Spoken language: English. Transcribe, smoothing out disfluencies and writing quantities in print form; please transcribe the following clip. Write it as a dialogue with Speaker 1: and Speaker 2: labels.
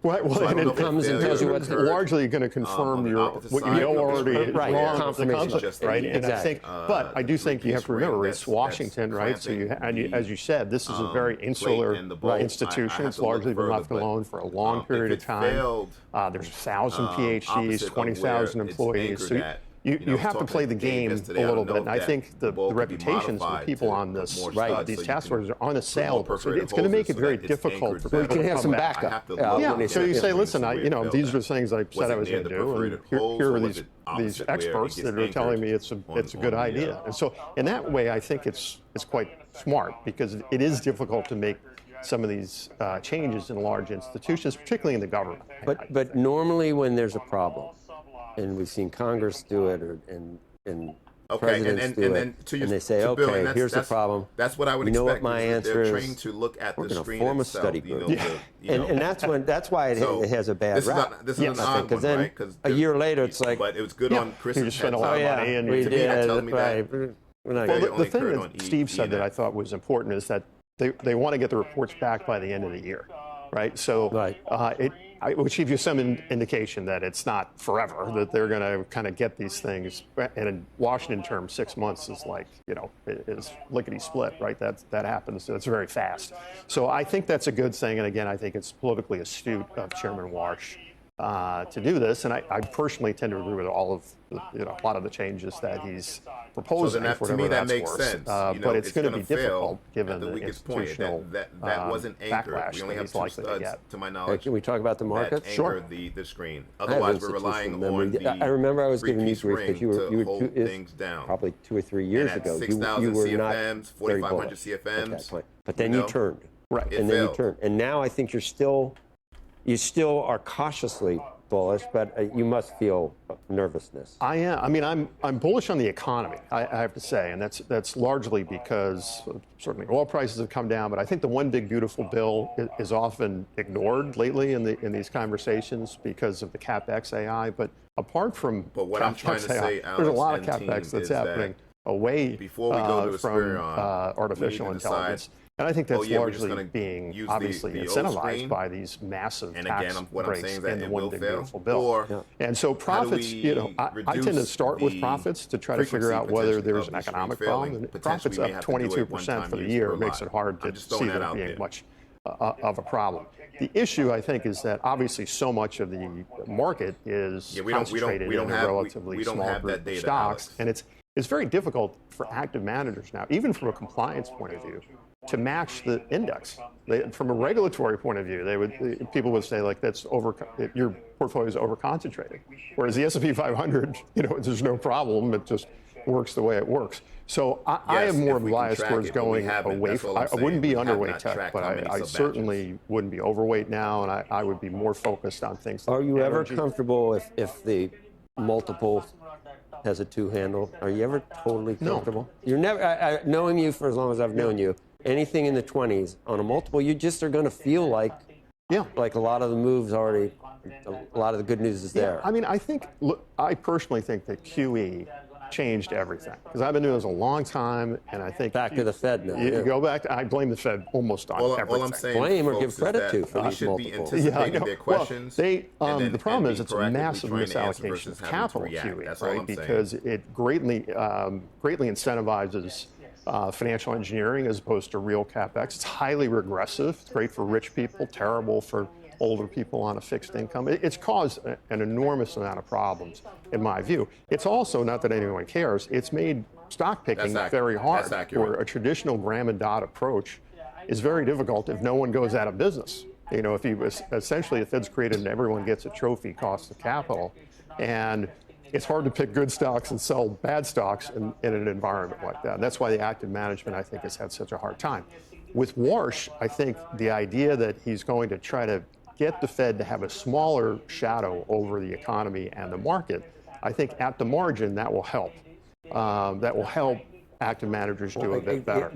Speaker 1: Right, well,
Speaker 2: So I
Speaker 1: and
Speaker 2: don't know
Speaker 1: it
Speaker 2: if
Speaker 3: comes and tells you what's
Speaker 1: largely going to confirm what you know already
Speaker 3: Right,
Speaker 1: wrong
Speaker 3: confirmation.
Speaker 1: with the company, right? And I think, but I do think you have to remember it's Washington, right? So as you said, this is a very insular institution. It's largely been left alone for a long period of time. There's 1,000 PhDs, 20,000 employees. So you have to play the game a little bit, and I think the reputations of the people on this, these task forces are unassailable. So it's going to make it very difficult for people to
Speaker 3: have
Speaker 1: come
Speaker 3: some
Speaker 1: back.
Speaker 3: backup.
Speaker 1: Yeah, so you say, listen, these are the things I said I was going to do, and here are these experts that are telling me it's a good idea. And so in that way, I think it's quite smart, because it is difficult to make some of these changes in large institutions, particularly in the government.
Speaker 3: But normally when there's a problem, and we've seen Congress do it, and presidents do it, and they say, okay, here's the problem.
Speaker 2: That's what I would
Speaker 3: expect. You know what my answer is?
Speaker 2: They're trained to look at
Speaker 3: we're
Speaker 2: the
Speaker 3: going to
Speaker 2: screen
Speaker 3: form a
Speaker 2: itself,
Speaker 3: study group. And that's why it has a bad rap.
Speaker 2: This is an odd one,
Speaker 3: then
Speaker 2: right?
Speaker 3: a year later, it's like,
Speaker 2: but it was good on Chris's
Speaker 1: you spent a lot of money, and
Speaker 3: we did, right.
Speaker 1: Well, the thing that Steve said that I thought was important is that they want to get the reports back by the end of the year, right? So which gives you some indication that it's not forever, that they're going to kind of get these things. And in Washington terms, 6 months is like, is lickety split, right? That happens. It's very fast. So I think that's a good thing. And again, I think it's politically astute of Chairman Walsh to do this. And I personally tend to agree with all of a lot of the changes that he's proposing.
Speaker 2: So to me, that makes sense.
Speaker 1: But it's going to be difficult given the
Speaker 2: weakest point.
Speaker 1: institutional
Speaker 2: That wasn't anchored.
Speaker 1: backlash
Speaker 2: We only
Speaker 1: that
Speaker 2: have
Speaker 1: he's
Speaker 2: two
Speaker 1: likely to
Speaker 2: studs,
Speaker 1: get.
Speaker 2: to my knowledge.
Speaker 3: Can we talk about the market?
Speaker 2: Sure. The screen. Otherwise, we're relying on the
Speaker 3: I remember I was giving you grief because you
Speaker 2: hold
Speaker 3: were
Speaker 2: things down.
Speaker 3: Probably 2 or 3 years ago.
Speaker 2: 6,000
Speaker 3: were not
Speaker 2: CFMs,
Speaker 3: very
Speaker 2: 4,500
Speaker 3: bullish
Speaker 2: CFMs.
Speaker 3: at that point. But then you turned.
Speaker 1: Right.
Speaker 3: And then you turned. And now I think you still are cautiously bullish, but you must feel nervousness.
Speaker 1: I am. I mean, I'm bullish on the economy, I have to say, and that's largely because certainly oil prices have come down. But I think the one big beautiful bill is often ignored lately in these conversations because of the CapEx AI. But apart from
Speaker 2: what I'm trying to say, Alex,
Speaker 1: there's a lot of CapEx that's happening away from artificial intelligence. And I think that's largely being obviously incentivized by these massive tax breaks in the one big beautiful bill. And so profits, I tend to start with profits to try to figure out whether there's an economic problem. And profits up 22% for the year makes it hard to see there being much of a problem. The issue, I think, is that obviously so much of the market is concentrated in a relatively small group of stocks, and it's very difficult for active managers now, even from a compliance point of view, to match the index. From a regulatory point of view, people would say like your portfolio is over-concentrated, whereas the S&P 500, there's no problem. It just works the way it works. So I am more biased towards going away. I wouldn't be underweight tech, but I certainly wouldn't be overweight now, and I would be more focused on things.
Speaker 3: Are you ever comfortable if the multiple has a 2 handle? Are you ever totally comfortable?
Speaker 1: No.
Speaker 3: You're never, knowing you for as long as I've known you, anything in the 20s on a multiple, you just are going to feel like a lot of the moves already, a lot of the good news is there.
Speaker 1: I mean, I personally think that QE changed everything, because I've been doing this a long time, and I think
Speaker 3: back to the Fed now.
Speaker 1: You go back. I blame the Fed almost on everything.
Speaker 2: All I'm saying,
Speaker 3: blame or give credit to for
Speaker 2: we
Speaker 3: these
Speaker 2: should
Speaker 3: multiples.
Speaker 2: be anticipating their questions.
Speaker 1: Well, the problem is it's a massive misallocation of capital QE, right? Because it greatly incentivizes financial engineering as opposed to real CapEx. It's highly regressive. It's great for rich people, terrible for older people on a fixed income. It's caused an enormous amount of problems, in my view. It's also, not that anyone cares, it's made stock picking very hard. Where a traditional gram and dot approach is very difficult if no one goes out of business. If essentially the Fed's created and everyone gets a trophy cost of capital, and it's hard to pick good stocks and sell bad stocks in an environment like that. And that's why the active management, I think, has had such a hard time. With Walsh, I think the idea that he's going to try to get the Fed to have a smaller shadow over the economy and the market, I think at the margin that will help. That will help active managers do a bit better.